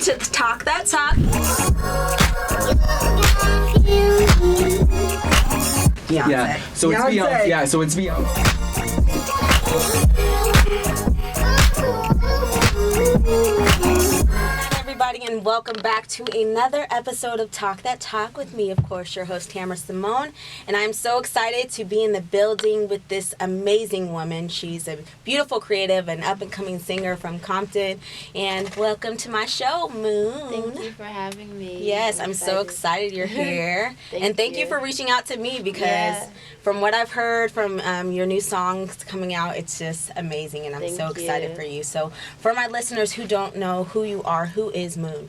to Talk That Talk. Beyonce. Yeah. So it's Beyonce. Yeah. So it's Beyonce. Everybody, and welcome back to another episode of Talk That Talk with me, of course, your host, Tamara Simone. And I'm so excited to be in the building with this amazing woman. She's a beautiful creative and up-and-coming singer from Compton. And welcome to my show, Moon. Thank you for having me. Yes, I'm so excited you're here. Thank you for reaching out to me because from what I've heard from your new songs coming out, it's just amazing, and I'm so excited for you. So for my listeners who don't know who you are, who is Moon?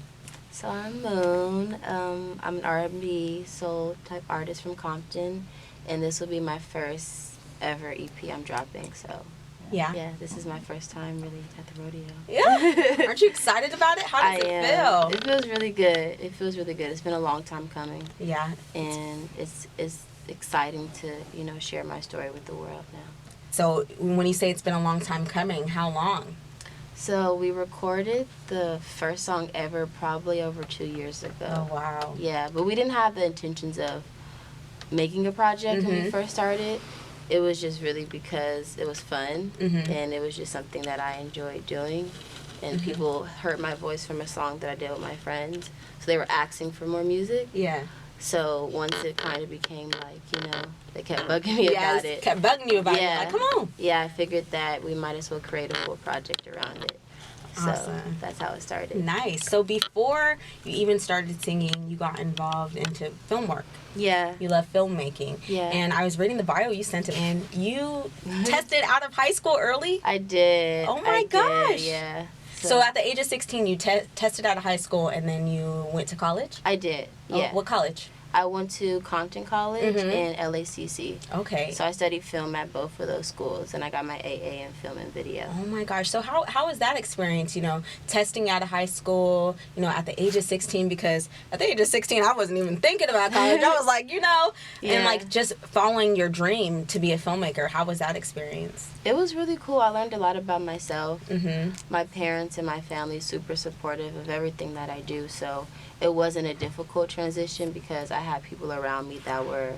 So I'm Moon. I'm an R&B soul type artist from Compton, and this will be my first ever EP I'm dropping. So yeah, this is my first time really at the rodeo. Yeah, aren't you excited about it? How does it feel? It feels really good. It's been a long time coming. Yeah, and it's exciting to share my story with the world now. So when you say it's been a long time coming, how long? So we recorded the first song ever probably over 2 years ago. Oh, wow. Yeah, but we didn't have the intentions of making a project when we first started. It was just really because it was fun, and it was just something that I enjoyed doing. And people heard my voice from a song that I did with my friends, so they were asking for more music. Yeah. So once it kind of became they kept bugging me about it. Kept bugging you about it. Like, come on. Yeah, I figured that we might as well create a full project around it. So awesome. That's how it started. Nice. So before you even started singing, you got involved into film work. Yeah. You love filmmaking. Yeah. And I was reading the bio you sent it, and you tested out of high school early? I did. Oh my gosh. Yeah. So at the age of 16, you tested out of high school, and then you went to college? I did, yeah. Oh, what college? I went to Compton College and LACC. Okay. So I studied film at both of those schools, and I got my AA in film and video. Oh my gosh. So how was that experience, testing out of high school, at the age of 16? Because at the age of 16, I wasn't even thinking about college. I was like, and just following your dream to be a filmmaker. How was that experience? It was really cool. I learned a lot about myself. My parents and my family super supportive of everything that I do, so it wasn't a difficult transition because I had people around me that were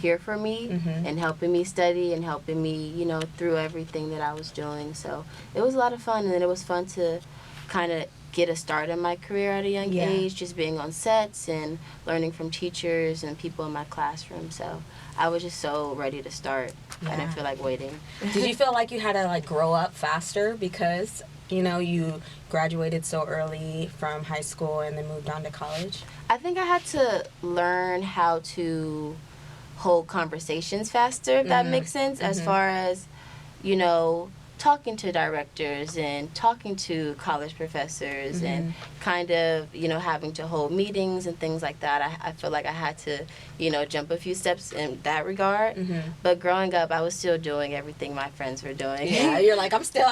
here for me and helping me study and helping me, through everything that I was doing. So it was a lot of fun, and then it was fun to kind of get a start in my career at a young age, just being on sets and learning from teachers and people in my classroom. So I was just so ready to start. I didn't feel like waiting. Did you feel like you had to grow up faster because you graduated so early from high school and then moved on to college? I think I had to learn how to hold conversations faster, if that makes sense, as far as, talking to directors and talking to college professors and kind of, having to hold meetings and things like that. I feel like I had to, jump a few steps in that regard. But growing up, I was still doing everything my friends were doing. Yeah, you're like, I'm still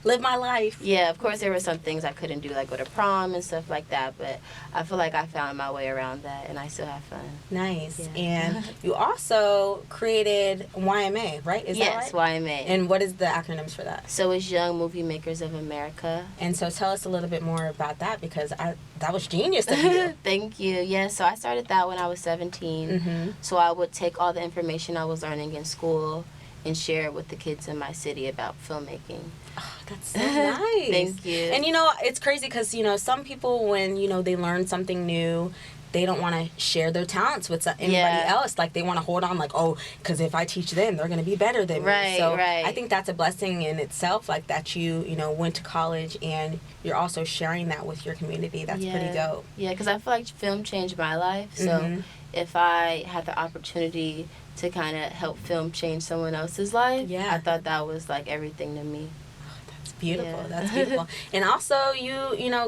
live my life. Yeah, of course there were some things I couldn't do, like go to prom and stuff like that, but I feel like I found my way around that, and I still have fun. Nice. Yeah. And you also created YMA, right? Is that right? Yes, YMA. And what is the acronyms for that? So it's Young Movie Makers of America. And so tell us a little bit more about that, because that was genius of you. Thank you. Yeah, so I started that when I was 17. So I would take all the information I was learning in school and share it with the kids in my city about filmmaking. Oh, that's so nice. Thank you. And it's crazy because some people, when they learn something new, they don't want to share their talents with anybody else. Like, they want to hold on, like, because if I teach them, they're going to be better than me. So I think that's a blessing in itself, like, that you went to college and you're also sharing that with your community. That's pretty dope. Yeah, because I feel like film changed my life. So if I had the opportunity to kind of help film change someone else's life, I thought that was, like, everything to me. Beautiful. Yeah. That's beautiful. And also, you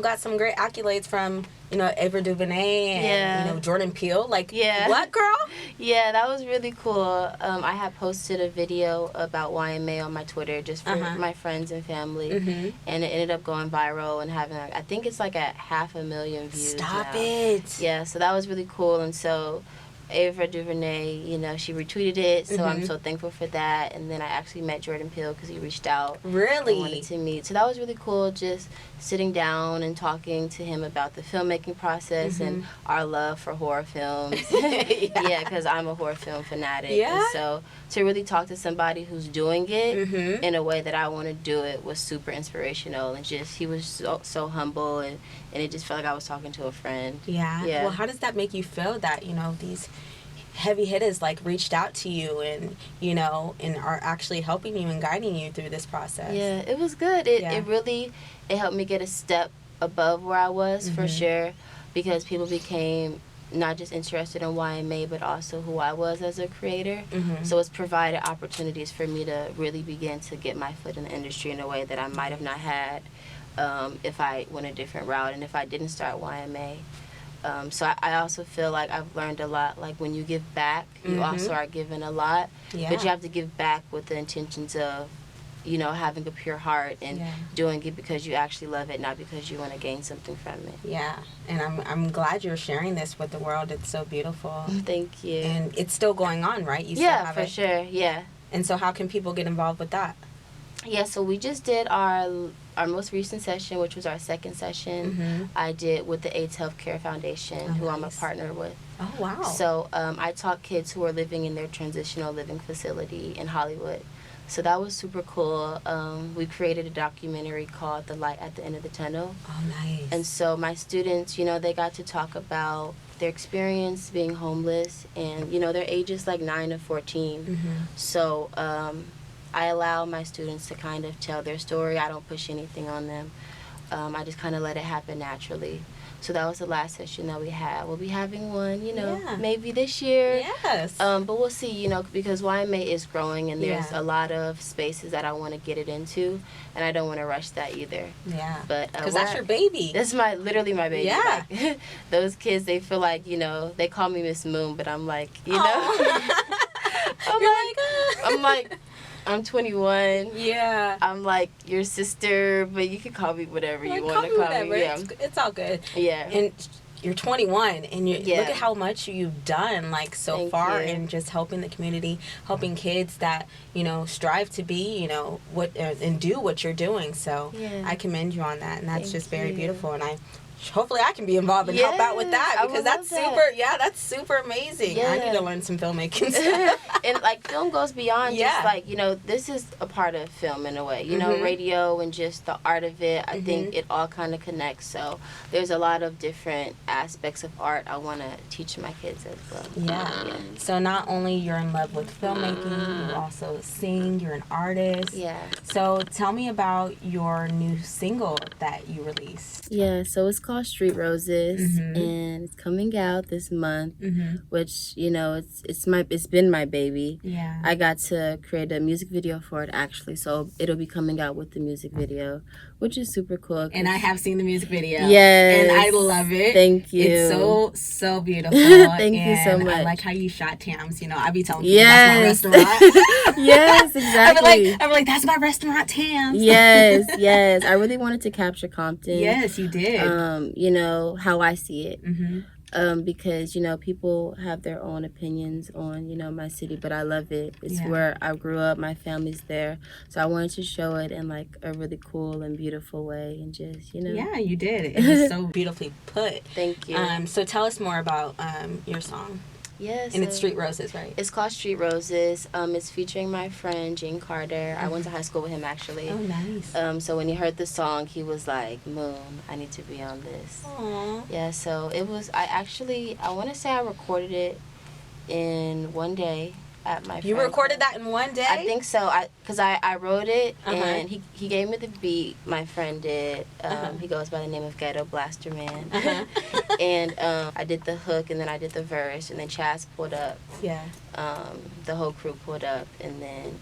got some great accolades from, Ava DuVernay and, Jordan Peele. Like, what, girl? Yeah, that was really cool. I had posted a video about YMA on my Twitter just for my friends and family. And it ended up going viral and having, I think it's like at 500,000 views Stop now. it. Yeah, so that was really cool. And so Ava DuVernay, you know, she retweeted it, so I'm so thankful for that. And then I actually met Jordan Peele because he reached out. Really? And wanted to meet. So that was really cool, just sitting down and talking to him about the filmmaking process and our love for horror films. Yeah, because I'm a horror film fanatic. Yeah. And so to really talk to somebody who's doing it in a way that I want to do it was super inspirational. And just, he was so humble, and it just felt like I was talking to a friend. Yeah. Well, how does that make you feel that, you know, these heavy hitters like reached out to you and, you know, and are actually helping you and guiding you through this process? Yeah, it was good. It really, it helped me get a step above where I was for sure, because people became not just interested in YMA, but also who I was as a creator. So it's provided opportunities for me to really begin to get my foot in the industry in a way that I might have not had if I went a different route and if I didn't start YMA. So I also feel like I've learned a lot. Like when you give back, you also are given a lot. Yeah. But you have to give back with the intentions of, you know, having a pure heart and doing it because you actually love it, not because you want to gain something from it. Yeah, and I'm glad you're sharing this with the world. It's so beautiful. Thank you. And it's still going on, right? You still have for sure. Yeah. And so how can people get involved with that? Yeah, so we just did our most recent session, which was our second session. I did with the AIDS Healthcare Foundation, who I'm a partner with. Oh, wow. So I taught kids who are living in their transitional living facility in Hollywood. So that was super cool. We created a documentary called The Light at the End of the Tunnel. Oh, nice. And so my students, you know, they got to talk about their experience being homeless, and, you know, their ages like 9 to 14. So I allow my students to kind of tell their story. I don't push anything on them. I just kind of let it happen naturally. So that was the last session that we had. We'll be having one, you know, maybe this year. Yes. But we'll see, you know, because YMA is growing and there's a lot of spaces that I want to get it into, and I don't want to rush that either. Yeah. But because that's your baby. That's literally my baby. Yeah. Like, those kids, they feel like, you know, they call me Miss Moon, but I'm like, you know, I'm like, I'm 21. Yeah. I'm like your sister, but you can call me whatever you want to call me. Yeah. It's all good. Yeah. And you're 21, and you look at how much you've done, like, so far in just helping the community, helping kids that, you know, strive to be, you know, what and do what you're doing. So I commend you on that, and that's just very beautiful. And hopefully I can be involved and help out with that, because that's super amazing. I need to learn some filmmaking stuff. And like film goes beyond just like, you know, this is a part of film in a way, you know, radio and just the art of it. I think it all kind of connects. So there's a lot of different aspects of art I want to teach my kids as well. Yeah. So not only you're in love with filmmaking, you also sing, you're an artist. Yeah. So tell me about your new single that you released. Yeah, so it's called Street Roses, and it's coming out this month, which, you know, it's been my baby. Yeah. I got to create a music video for it, actually, so it'll be coming out with the music video, which is super cool. And I have seen the music video. Yes. And I love it. Thank you. It's so beautiful. Thank you so much. I like how you shot Tams. You know, I be telling people that's my restaurant. Yes, exactly. I'm like, that's my restaurant, Tams. Yes. I really wanted to capture Compton. Yes, you did. You know, how I see it. Because, you know, people have their own opinions on, you know, my city, but I love it. It's where I grew up. My family's there. So I wanted to show it in, like, a really cool and beautiful way, and just, you know. Yeah, you did. It was so beautifully put. Thank you. So tell us more about your song. Yes. And it's Street Roses, right? It's called Street Roses. It's featuring my friend, Gene Carter. I went to high school with him, actually. Oh, nice. So when he heard the song, he was like, Moon, I need to be on this. Aww. Yeah, so it was, I want to say I recorded it in one day at my You recorded that in one day? I think so. Because I wrote it, and he gave me the beat. My friend did. He goes by the name of Ghetto Blaster Man. And I did the hook, and then I did the verse, and then Chaz pulled up. Yeah. The whole crew pulled up, and then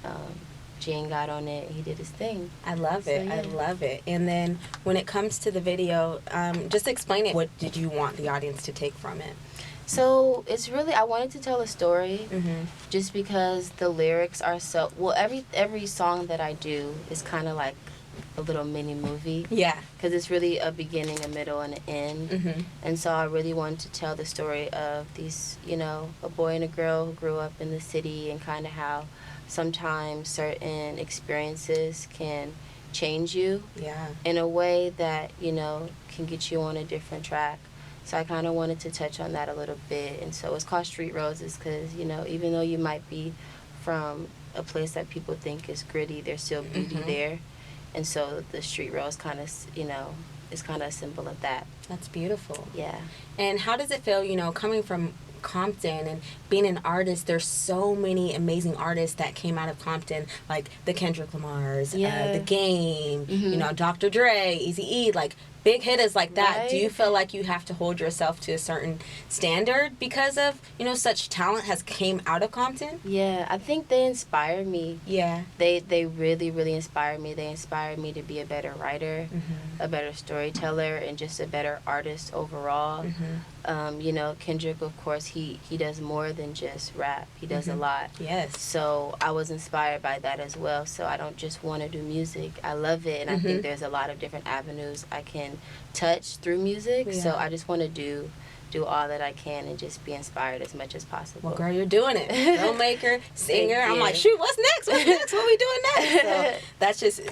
Gene got on it, and he did his thing. I love it. I love it. And then when it comes to the video, just explain it. What did you want the audience to take from it? So it's really, I wanted to tell a story, just because the lyrics are so, well, every song that I do is kind of like a little mini movie. Yeah. Because it's really a beginning, a middle, and an end. Mm-hmm. And so I really wanted to tell the story of these, a boy and a girl who grew up in the city, and kind of how sometimes certain experiences can change you in a way that, can get you on a different track. So I kind of wanted to touch on that a little bit. And so it's called Street Roses because, even though you might be from a place that people think is gritty, there's still beauty there. And so the street rose kind of, is kind of a symbol of that. That's beautiful. Yeah. And how does it feel, coming from Compton and being an artist? There's so many amazing artists that came out of Compton, like the Kendrick Lamars, The Game, Dr. Dre, Eazy-E, like big hitters like that. Right. Do you feel like you have to hold yourself to a certain standard because of, such talent has came out of Compton? Yeah, I think they inspire me. Yeah. They really, really inspire me. They inspire me to be a better writer, a better storyteller, and just a better artist overall. Kendrick, of course, he does more than just rap. He does a lot. Yes. So I was inspired by that as well. So I don't just want to do music. I love it, and I think there's a lot of different avenues I can touch through music. So I just want to do all that I can and just be inspired as much as possible. Well, girl, you're doing it. Filmmaker, singer. I'm like, shoot, what's next? What are we doing next? So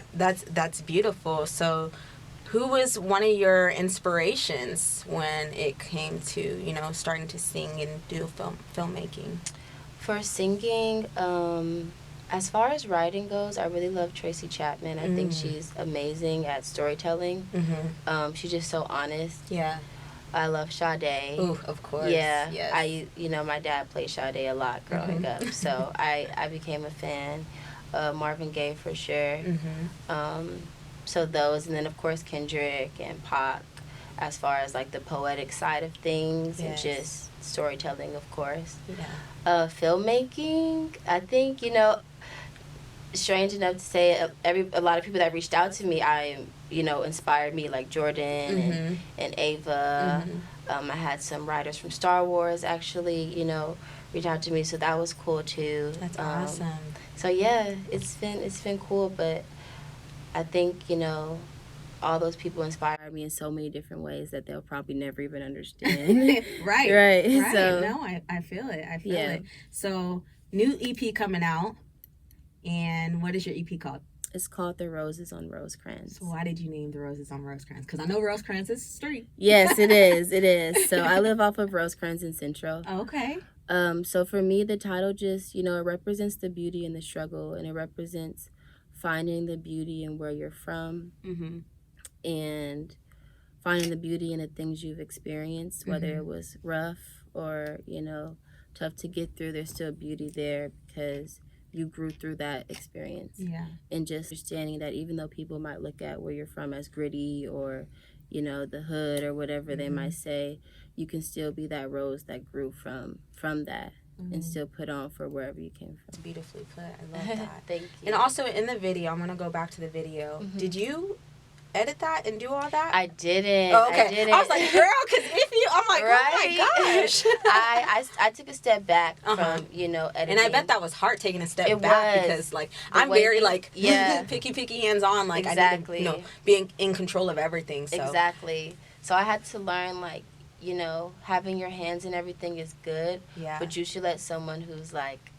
that's beautiful. So who was one of your inspirations when it came to, starting to sing and do filmmaking? For singing, as far as writing goes, I really love Tracy Chapman. I think she's amazing at storytelling. She's just so honest. Yeah. I love Sade. Ooh, of course. Yeah. Yes. My dad played Sade a lot growing up, so I became a fan. Marvin Gaye for sure. So those, and then of course Kendrick and Pac, as far as like the poetic side of things and just storytelling, of course. Yeah. Filmmaking, I think, strange enough to say, a lot of people that reached out to me, inspired me, like Jordan and Ava. I had some writers from Star Wars actually, reach out to me, so that was cool too. That's awesome. So yeah, it's been cool, but I think, all those people inspire me in so many different ways that they'll probably never even understand. Right. So, no, I feel it. I feel it. So, new EP coming out. And what is your EP called? It's called The Roses on Rosecrans. So why did you name The Roses on Rosecrans? Because I know Rosecrans is street. Yes, it is. It is. So I live off of Rosecrans in Central. Oh, okay. So for me, the title just, it represents the beauty and the struggle, and it represents finding the beauty in where you're from, and finding the beauty in the things you've experienced, whether it was rough or, tough to get through. There's still beauty there because you grew through that experience. Yeah. And just understanding that even though people might look at where you're from as gritty or, the hood or whatever they might say, you can still be that rose that grew from that and still put on for wherever you came from. Beautifully put. I love that. Thank you. And also in the video, I'm going to go back to the video. Did you edit that and do all that? I didn't. Oh, okay. I didn't. I was like, girl, because if you, I'm like, right? Oh my gosh. I took a step back from, editing. And I bet that was hard taking a step It back was. because, like, I'm very, like, yeah. picky, hands-on. Like, exactly. I need to, be in control of everything. So. Exactly. So I had to learn, like, having your hands in everything is good. Yeah. But you should let someone who's, like,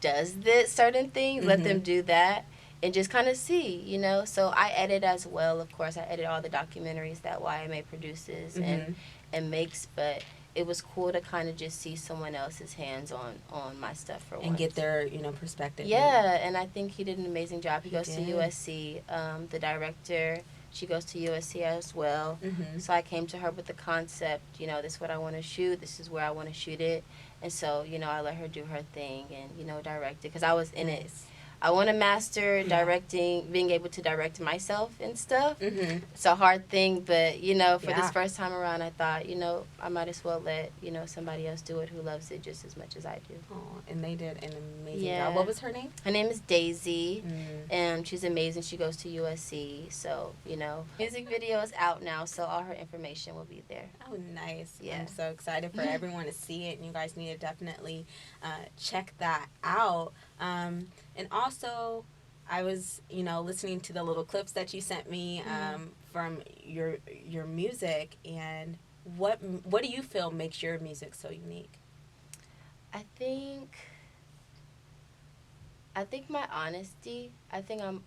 does this certain things, let them do that. And just kind of see, So I edit as well, of course. I edit all the documentaries that YMA produces and makes. But it was cool to kind of just see someone else's hands on my stuff for once. And get their, perspective. Yeah, and I think he did an amazing job. He goes to USC. The director, she goes to USC as well. So I came to her with the concept, this is what I want to shoot. This is where I want to shoot it. And so, I let her do her thing and, direct it. Because I was in it. I want to master directing, being able to direct myself and stuff. It's a hard thing, but, for this first time around, I thought, I might as well let, somebody else do it who loves it just as much as I do. Oh, and they did an amazing job. What was her name? Her name is Daisy, and she's amazing. She goes to USC, so, Music video is out now, so all her information will be there. Oh, nice. Yeah. I'm so excited for everyone to see it, and you guys need to definitely check that out. And also, I was, listening to the little clips that you sent me from your music, and what do you feel makes your music so unique? I think my honesty. I think I'm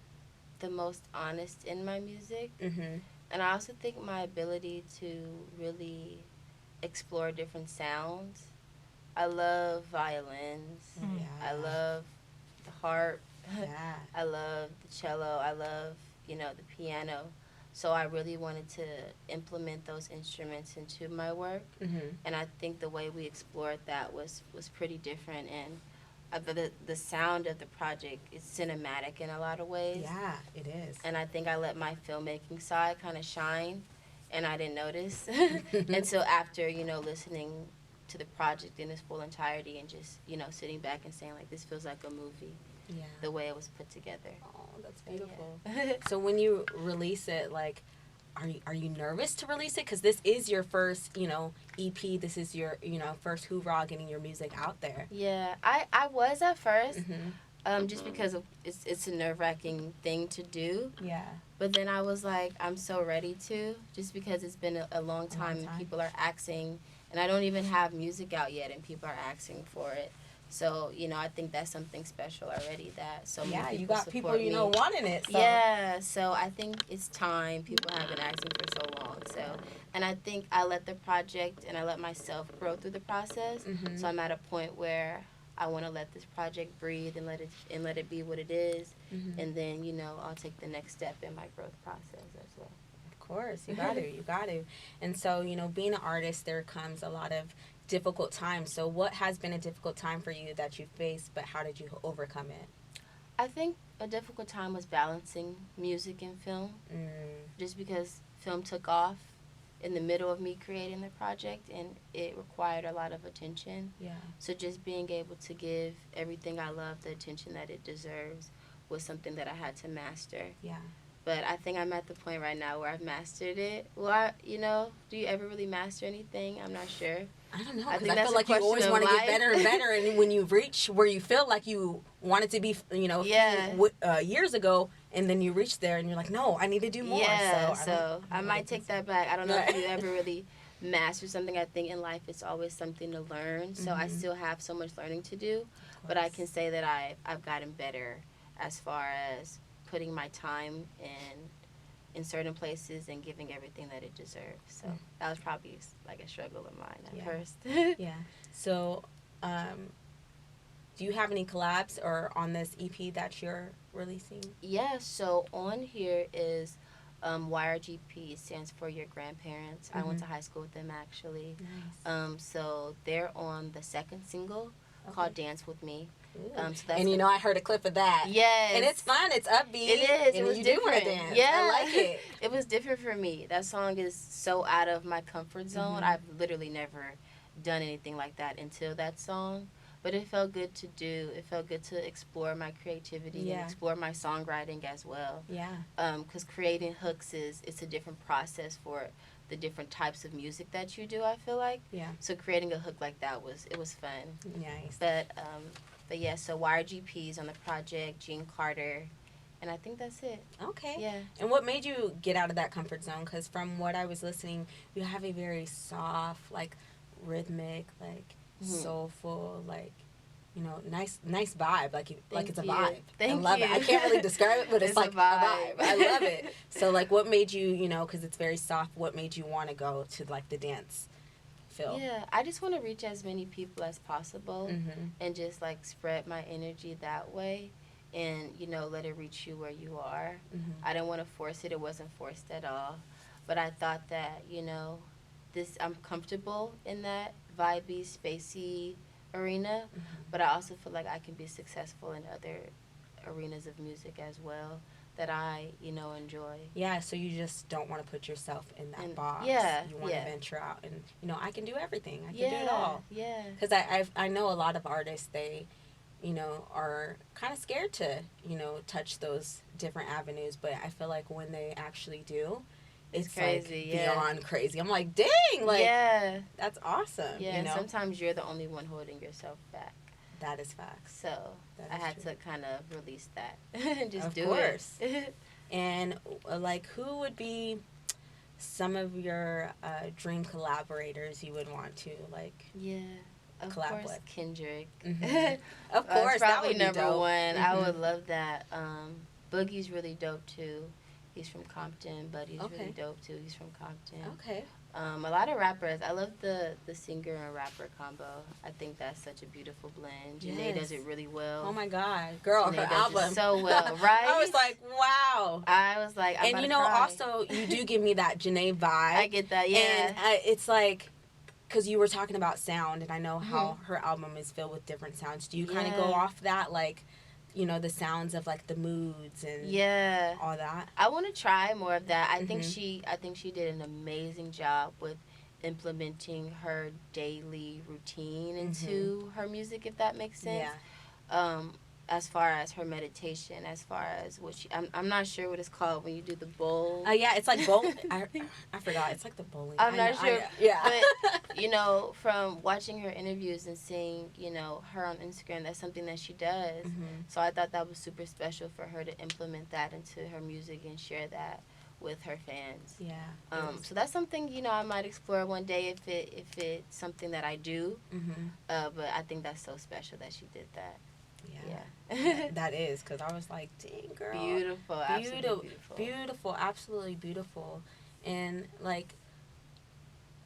the most honest in my music. Mm-hmm. And I also think my ability to really explore different sounds. I love violins. Yeah. I love the harp. Yeah. I love the cello. I love, the piano. So I really wanted to implement those instruments into my work. Mm-hmm. And I think the way we explored that was pretty different. And the sound of the project is cinematic in a lot of ways. Yeah, it is. And I think I let my filmmaking side kind of shine, and I didn't notice until after, listening to the project in its full entirety and just, sitting back and saying, like, this feels like a movie. Yeah. The way it was put together. Oh, that's beautiful. Yeah. So when you release it, like, are you nervous to release it? Because this is your first, EP. This is your, first hoorah getting your music out there. Yeah, I was at first, Mm-hmm. just because of it's a nerve-wracking thing to do. Yeah. But then I was like, I'm so ready to, just because it's been a long time and people are asking, and I don't even have music out yet and people are asking for it. So, I think that's something special already that so many people you got support people, me. wanting it. So. Yeah, so I think it's time. People have been asking for so long. So, and I think I let the project and I let myself grow through the process. Mm-hmm. So I'm at a point where I want to let this project breathe and let it be what it is. Mm-hmm. And then, I'll take the next step in my growth process as well. Of course, you got to. And so, being an artist, there comes a lot of difficult times. So what has been a difficult time for you that you faced, but how did you overcome it? I think a difficult time was balancing music and film. Just because film took off in the middle of me creating the project and it required a lot of attention. Yeah. So just being able to give everything I love the attention that it deserves was something that I had to master. Yeah. But I think I'm at the point right now where I've mastered it. Well, do you ever really master anything? I'm not sure. I don't know, I because think I feel like you always want to get better and better, and when you reach where you feel like you wanted to be, years ago, and then you reach there and you're like, no, I need to do more. Yeah, so I might take that back. I don't know if you ever really master something. I think in life it's always something to learn. So I still have so much learning to do, but I can say that I've gotten better as far as putting my time in certain places and giving everything that it deserves. So that was probably like a struggle of mine at first. Yeah. So, do you have any collabs or on this EP that you're releasing? Yeah. So on here is YRGP, stands for Your Grandparents. I went to high school with them actually. Nice. So they're on the second single called Dance With Me. So that's and I heard a clip of that. Yes. And it's fun. It's upbeat. It is. And it was you different. do want to dance. Yeah. I like it. It was different for me. That song is so out of my comfort zone. I've literally never done anything like that until that song. But it felt good to do. It felt good to explore my creativity and explore my songwriting as well. Yeah. Because creating hooks it's a different process for the different types of music that you do, I feel like. Yeah. So creating a hook like that was fun. Nice. But yeah, so YRGP's on the project, Gene Carter, and I think that's it. Okay. Yeah. And what made you get out of that comfort zone? Because from what I was listening, you have a very soft, like, rhythmic, like, soulful, like, nice vibe. Like, it's a vibe. I love it. I can't really describe it, but it's like a vibe. I love it. So, like, what made you, because it's very soft, what made you want to go to, like, the dance feel? Yeah, I just want to reach as many people as possible and just, like, spread my energy that way and, let it reach you where you are. I didn't want to force it. It wasn't forced at all. But I thought that, I'm comfortable in that vibey, spacey arena, but I also feel like I can be successful in other arenas of music as well that I, enjoy. Yeah, so you just don't want to put yourself in that box. Yeah, you want to venture out and, I can do everything. I can do it all. Yeah. Because I know a lot of artists, they, are kind of scared to, touch those different avenues, but I feel like when they actually do, it's crazy, like beyond crazy. I'm like, dang, like, that's awesome. Yeah, and sometimes you're the only one holding yourself back. That is facts. So I had to kind of release that and just of do course. it. And like, who would be some of your dream collaborators you would want to like? Yeah. Of collab course, with? Kendrick. Mm-hmm. Of course, that would be number dope. one. Mm-hmm. I would love that. Boogie's really dope too. He's from Compton, but he's really dope too. He's from Compton. Okay. A lot of rappers. I love the singer and rapper combo. I think that's such a beautiful blend. Janae does it really well. Oh my God, girl, Janae her does album it so well, right? I was like, wow. I was like, I'm and cry. Also, you do give me that Janae vibe. I get that, yeah. And it's like, because you were talking about sound, and I know how her album is filled with different sounds. Do you kind of go off that, like, you know, the sounds of like the moods and all that? I want to try more of that. I think she did an amazing job with implementing her daily routine into her music, if that makes sense. Yeah. As far as her meditation, as far as what I'm not sure what it's called when you do the bowl. Yeah, it's like bowl. I forgot. It's like the bowling. I'm not sure. Yeah. But, you know, from watching her interviews and seeing, you know, her on Instagram, that's something that she does. So I thought that was super special for her to implement that into her music and share that with her fans. Yeah. So that's something, you know, I might explore one day if it's something that I do. But I think that's so special that she did that. Yeah. That is, because I was like, dang, girl. Beautiful. Absolutely beautiful. Beautiful. Absolutely beautiful. And, like,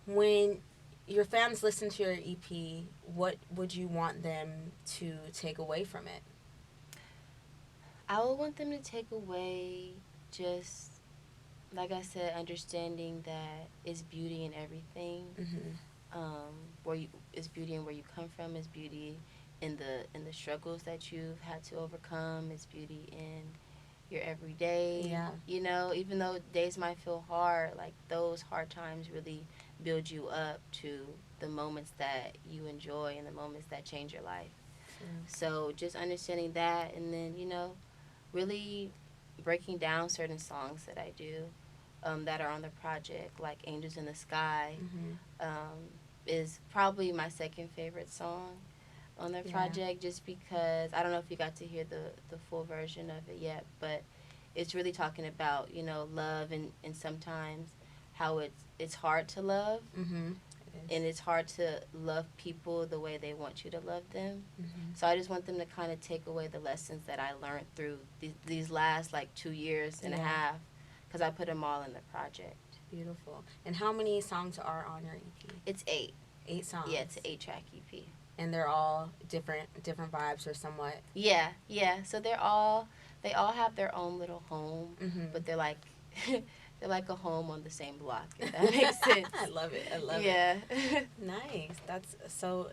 when your fans listen to your EP, what would you want them to take away from it? I would want them to take away just, like I said, understanding that it's beauty in everything. It's beauty in where you come from. It's beauty in the struggles that you've had to overcome. It's beauty in your everyday. Yeah. You know, even though days might feel hard, like those hard times really build you up to the moments that you enjoy and the moments that change your life. So just understanding that, and then, you know, really breaking down certain songs that I do that are on the project, like Angels in the Sky, is probably my second favorite song on the project, just because I don't know if you got to hear the full version of it yet, but it's really talking about, you know, love and sometimes how it's hard to love. And it's hard to love people the way they want you to love them. So I just want them to kind of take away the lessons that I learned through these last like 2 years and a half, because I put them all in the project. Beautiful. And how many songs are on your EP? It's 8. 8 songs. Yeah, it's an 8-track EP. And they're all different vibes or somewhat. Yeah. So they all have their own little home, but they're like they're like a home on the same block, if that makes sense. I love it. Yeah. Nice. That's so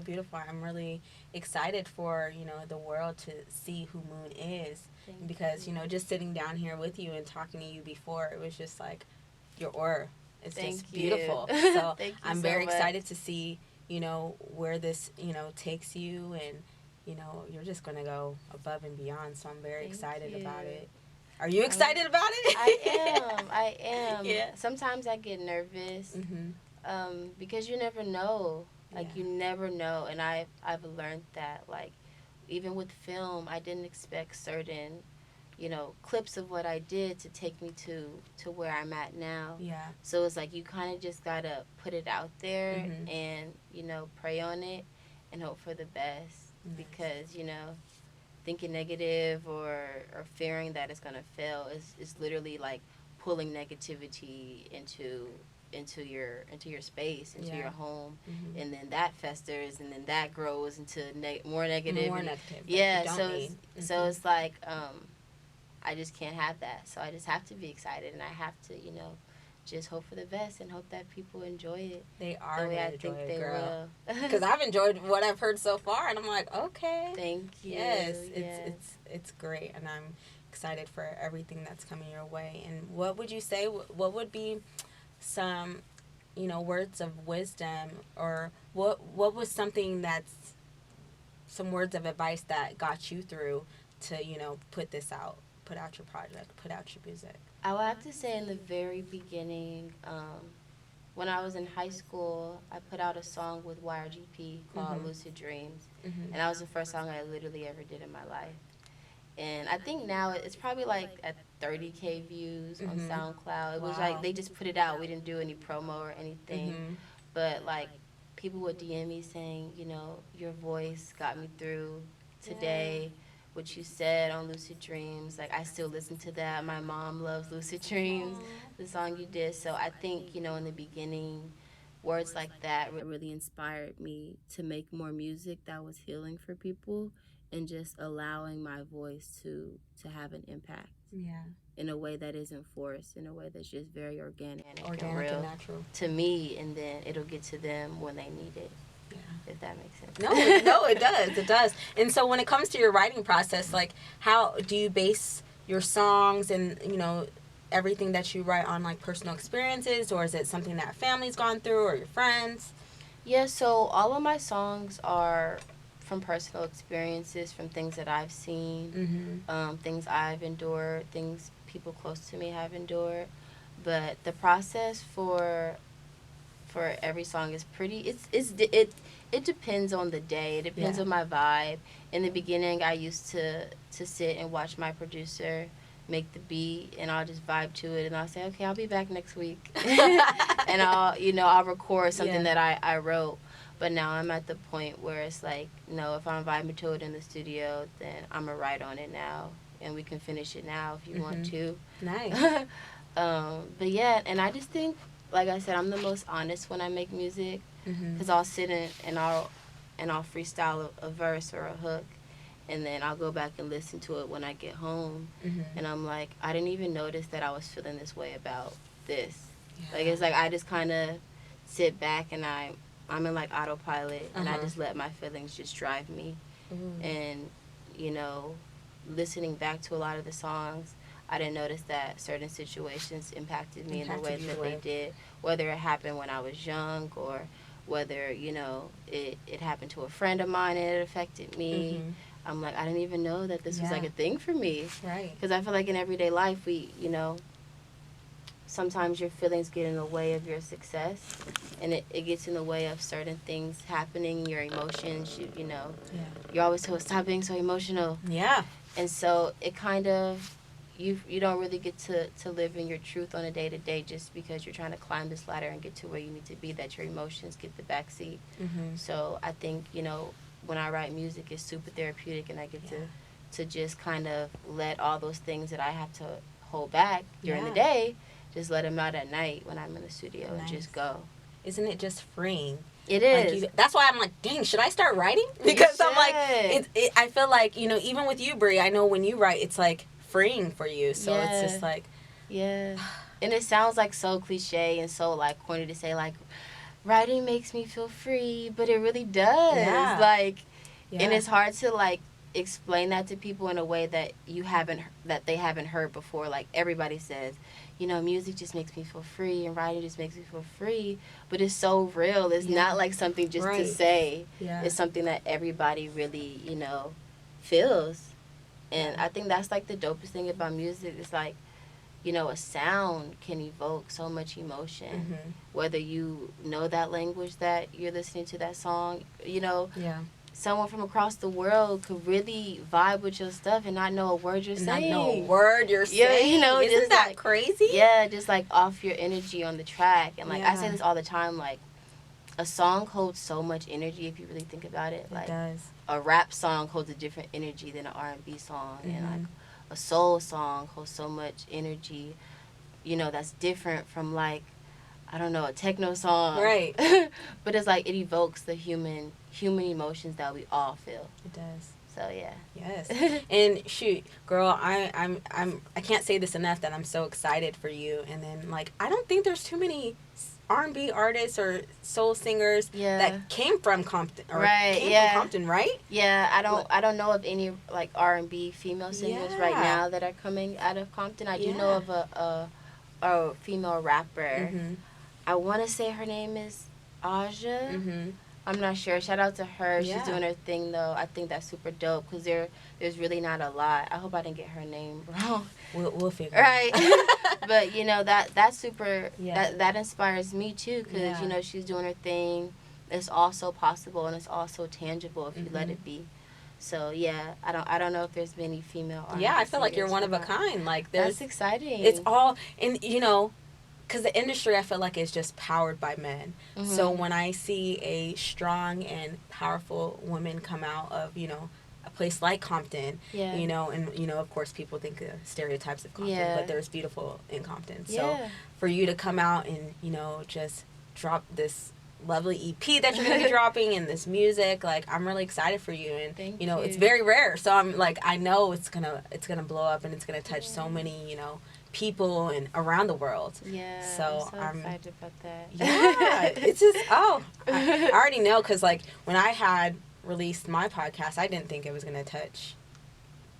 beautiful. I'm really excited for, you know, the world to see who Moon is. Because, you know, just sitting down here with you and talking to you before, it was just like your aura. It's just beautiful. So I'm very excited to see, you know, where this, you know, takes you, and, you know, you're just going to go above and beyond. So I'm very excited about it. Are you excited about it? I am. Yeah. Sometimes I get nervous because you never know. Like, you never know. And I've learned that, like, even with film, I didn't expect certain, you know, clips of what I did to take me to where I'm at now. Yeah. So it's like you kind of just got to put it out there and, you know, pray on it and hope for the best. Because, you know, thinking negative or fearing that it's going to fail is literally like pulling negativity into your space, into your home, and then that festers, and then that grows into more negative. Yeah, so it's like I just can't have that. So I just have to be excited, and I have to, you know, just hope for the best and hope that people enjoy it. They are the way I think they will. Because I've enjoyed what I've heard so far, and I'm like, okay. Thank you. Yes, it's great, and I'm excited for everything that's coming your way. And what would you say? What would be some, you know, words of wisdom, or what was something that's some words of advice that got you through to, you know, put out your project, put out your music? I would have to say in the very beginning, when I was in high school, I put out a song with YRGP called Lucid Dreams. And that was the first song I literally ever did in my life. And I think now it's probably like at 30K views on SoundCloud. It was like they just put it out. We didn't do any promo or anything. But like people would DM me saying, you know, your voice got me through today. What you said on Lucid Dreams, like I still listen to that. My mom loves Lucid Dreams, the song you did. So I think, you know, in the beginning, words like that really inspired me to make more music that was healing for people and just allowing my voice to have an impact. Yeah. In a way that isn't forced, in a way that's just very organic and and real natural to me, and then it'll get to them when they need it. Yeah. If that makes sense. No, it does. It does. And so when it comes to your writing process, like how do you base your songs and, you know, everything that you write on like personal experiences, or is it something that family's gone through or your friends? Yeah, so all of my songs are from personal experiences, from things that I've seen, things I've endured, things people close to me have endured. But the process for every song is pretty. It depends on the day. It depends on my vibe. In the beginning, I used to sit and watch my producer make the beat, and I'll just vibe to it, and I'll say, okay, I'll be back next week, and I'll record something that I wrote. But now I'm at the point where it's like, no, if I'm vibing to it in the studio, then I'm gonna write on it now, and we can finish it now if you want to. Nice. But yeah, and I just think, like I said, I'm the most honest when I make music, because I'll sit in and I'll freestyle a verse or a hook, and then I'll go back and listen to it when I get home, and I'm like, I didn't even notice that I was feeling this way about this. Yeah. Like, it's like I just kind of sit back and I'm in like autopilot, and I just let my feelings just drive me. And, you know, listening back to a lot of the songs, I didn't notice that certain situations impacted me in the way that they did, whether it happened when I was young or whether, you know, it happened to a friend of mine and it affected me. I'm like, I didn't even know that this was like a thing for me. Right. Because I feel like in everyday life, we, you know, sometimes your feelings get in the way of your success, and it gets in the way of certain things happening, your emotions, you know. Yeah. You're always told, stop being so emotional. Yeah. And so it kind of, you don't really get to live in your truth on a day-to-day just because you're trying to climb this ladder and get to where you need to be, that your emotions get the backseat. So I think, you know, when I write music, it's super therapeutic, and I get to just kind of let all those things that I have to hold back during the day, just let them out at night when I'm in the studio and just go. Isn't it just freeing? It is. Like that's why I'm like, dang, should I start writing? Because I'm like, I feel like, you know, even with you, Brie, I know when you write, it's like freeing for you. So it's just like. Yeah. And it sounds like so cliche and so like corny to say like, writing makes me feel free, but it really does. Yeah. Like, and it's hard to like explain that to people in a way that they haven't heard before. Like everybody says, you know, music just makes me feel free and writing just makes me feel free, but it's so real. It's not like something just to say. It's something that everybody really, you know, feels. And I think that's like the dopest thing about music. It's like, you know, a sound can evoke so much emotion, whether you know that language that you're listening to that song, you know. Someone from across the world could really vibe with your stuff and not know a word you're saying. Not know a word you're saying. Yeah, you know, isn't that like, crazy? Yeah, just like off your energy on the track. And like I say this all the time, like a song holds so much energy if you really think about it. Like, it does. A rap song holds a different energy than an R&B song, and like a soul song holds so much energy, you know, that's different from like, I don't know, a techno song. Right. But it's like it evokes the human emotions that we all feel. It does. So yeah. Yes. And shoot, girl, I can't say this enough that I'm so excited for you. And then like I don't think there's too many R&B artists or soul singers that came from Compton or came from Compton, right? Yeah, I don't know of any like R&B female singers right now that are coming out of Compton. I do know of a female rapper. I want to say her name is Aja. I'm not sure. Shout out to her. Yeah. She's doing her thing, though. I think that's super dope because there's really not a lot. I hope I didn't get her name wrong. We'll figure right. it out. But, you know, that's super, Yeah. that inspires me, too, because, you know, she's doing her thing. It's also possible and it's also tangible if you let it be. So, yeah, I don't know if there's many female artists. Yeah, I feel like you're one of a kind. Like, that's exciting. It's all, and, you know, because the industry, I feel like, is just powered by men. Mm-hmm. So when I see a strong and powerful woman come out of, you know, a place like Compton, you know, and, you know, of course, people think of stereotypes of Compton, but there's beautiful in Compton. So for you to come out and, you know, just drop this lovely EP that you're going to be dropping and this music, like, I'm really excited for you. And, Thank you know, you. it's very rare. So I'm like, I know it's going to blow up and it's going to touch so many, you know, people and around the world. Yeah, so I'm so excited about that. Yeah, it's just, I already know, because, like, when I had released my podcast, I didn't think it was going to touch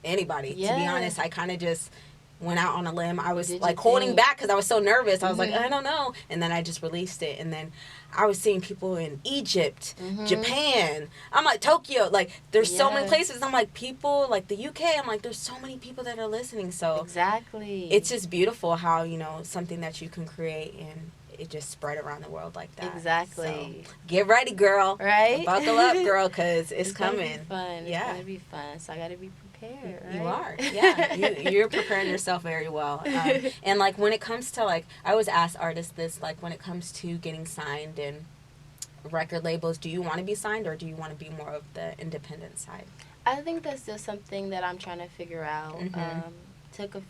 anybody. To be honest, I kind of just went out on a limb. I was like holding back because I was so nervous. I was like, I don't know. And then I just released it. And then I was seeing people in Egypt, Japan. I'm like, Tokyo. Like, there's so many places. I'm like, people, like the UK. I'm like, there's so many people that are listening. So exactly, it's just beautiful how, you know, something that you can create and it just spread around the world like that. Exactly. So, get ready, girl. Right? Buckle up, girl, because it's coming. Gonna be fun. It's gonna be fun. So I gotta be prepared. Right? You are. Yeah. You're preparing yourself very well. And, like, when it comes to, like, I always ask artists this, like, when it comes to getting signed and record labels, do you want to be signed or do you want to be more of the independent side? I think that's just something that I'm trying to figure out. I took a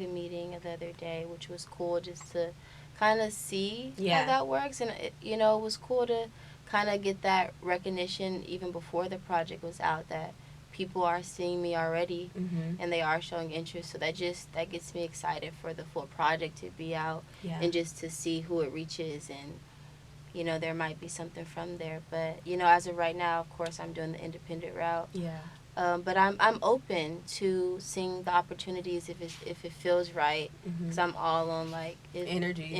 meeting the other day, which was cool, just to kind of see how that works. And, you know, it was cool to kind of get that recognition even before the project was out, that people are seeing me already and they are showing interest. So that gets me excited for the full project to be out and just to see who it reaches. And, you know, there might be something from there. But, you know, as of right now, of course, I'm doing the independent route. Yeah. But I'm open to seeing the opportunities if it feels right, because I'm all on, like, energy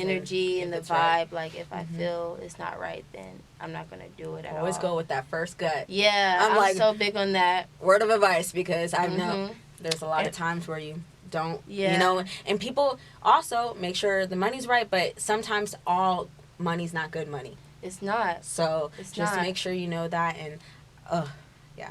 and the vibe. Right. Like, if I feel it's not right, then I'm not gonna do it at all. Always go with that first gut. Yeah, I'm like, so big on that. Word of advice, because I know there's a lot of times where you don't, you know, and people also make sure the money's right, but sometimes all money's not good money. It's not. So just make sure you know that. And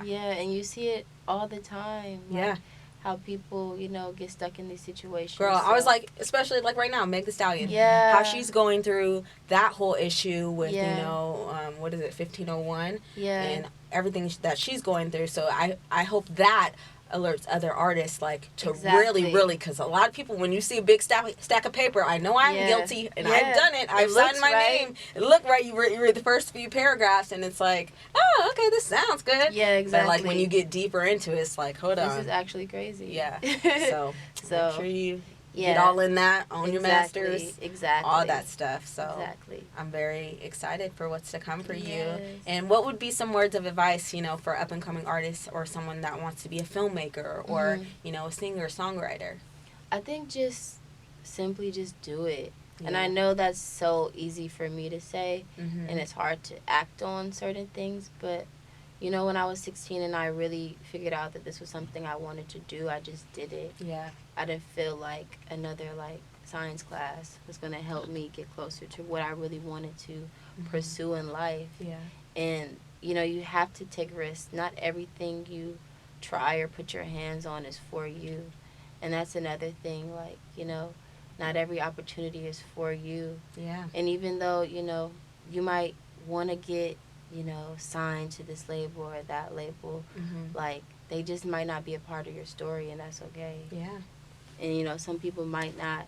yeah, and you see it all the time. Like, how people, you know, get stuck in these situations. Girl, I was like, especially like right now, Meg Thee Stallion. Yeah. How she's going through that whole issue with, you know, what is it, 1501? Yeah. And everything that she's going through. So I hope that alerts other artists, like, to really, because a lot of people, when you see a big stack of paper, I know I'm guilty, and I've done it. I've signed my name. It looked right. You read the first few paragraphs, and it's like, oh, okay, this sounds good. Yeah, exactly. But, like, when you get deeper into it, it's like, hold on. This is actually crazy. Yeah. So make sure you get all in that, own your masters. Exactly. All that stuff. So exactly. I'm very excited for what's to come for you. And what would be some words of advice, you know, for up-and-coming artists or someone that wants to be a filmmaker or, you know, a singer, songwriter? I think just simply just do it. Yeah. And I know that's so easy for me to say, and it's hard to act on certain things, but, you know, when I was 16 and I really figured out that this was something I wanted to do, I just did it. Yeah. I didn't feel like another, like, science class was going to help me get closer to what I really wanted to pursue in life. Yeah. And, you know, you have to take risks. Not everything you try or put your hands on is for you. And that's another thing, like, you know, not every opportunity is for you. Yeah. And even though, you know, you might want to get, you know, signed to this label or that label, like, they just might not be a part of your story, and that's okay. Yeah. And, you know, some people might not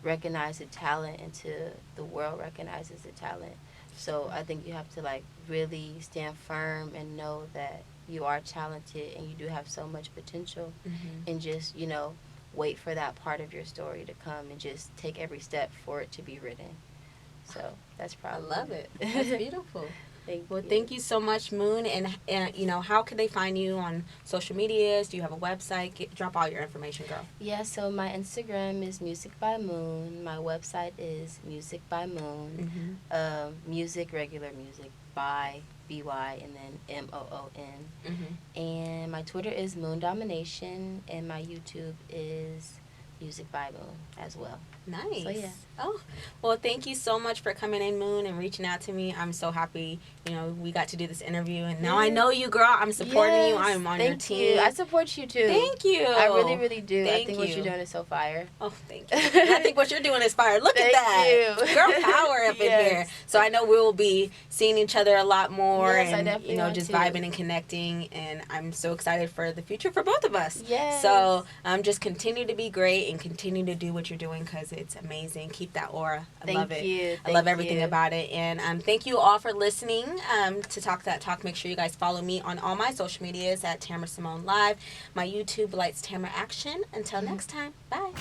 recognize the talent until the world recognizes the talent. So I think you have to, like, really stand firm and know that you are talented and you do have so much potential, and just, you know, wait for that part of your story to come and just take every step for it to be written. So that's probably... I love it. That's beautiful. Thank you so much, Moon. And you know, how can they find you on social medias? Do you have a website? Drop all your information, girl. Yeah, so my Instagram is Music by Moon. My website is Music by Moon. Music, regular music, by BY and then MOON. And my Twitter is Moon Domination, and my YouTube is Music by Moon as well. Nice. So, yeah. Oh, well, thank you so much for coming in, Moon, and reaching out to me. I'm so happy, we got to do this interview, and now I know you, girl. I'm supporting you. I'm on your team. You. I support you, too. Thank you. I really, really do. Thank I think what you're doing is so fire. Oh, thank you. And I think what you're doing is fire. Look at that. You. Girl power up in here. So I know we'll be seeing each other a lot more, yes, and, I definitely just to. vibing and connecting, and I'm so excited for the future for both of us. Yes. So just continue to be great and continue to do what you're doing because it's amazing. Keep that aura. I love it. I love everything about it. And thank you all for listening to Talk That Talk. Make sure you guys follow me on all my social medias at Tamara Simone Live. My YouTube, Lights, Tamara Action. Until next time. Bye.